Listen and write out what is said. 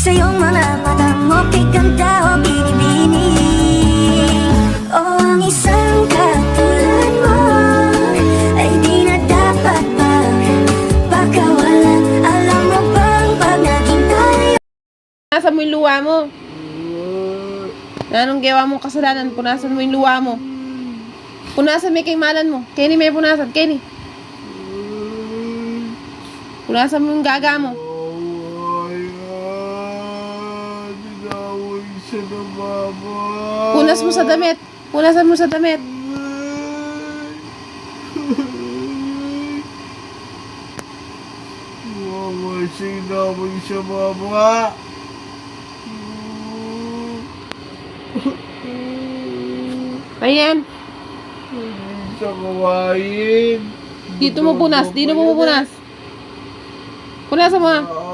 sa iyong mga matang mo'y ganda o binibini. O ang isang katulad mo ay di na dapat pagkawalan. Alam mo bang pag naging tayo? Punasan mo yung luha mo. Anong gawa mong kasalanan? Punasan mo yung luha mo. Punasan may kaymalan mo. Kenny, may punasan. Kenny. Punasan mo yung gaga mo. Dinaway siya na mama. Punas mo sa damit. Punasan mo sa damit. Mama, sinaway siya mama. Ayan. Hindi siya kawain. Dito mo punas. Dito mo punas. Punasan mo.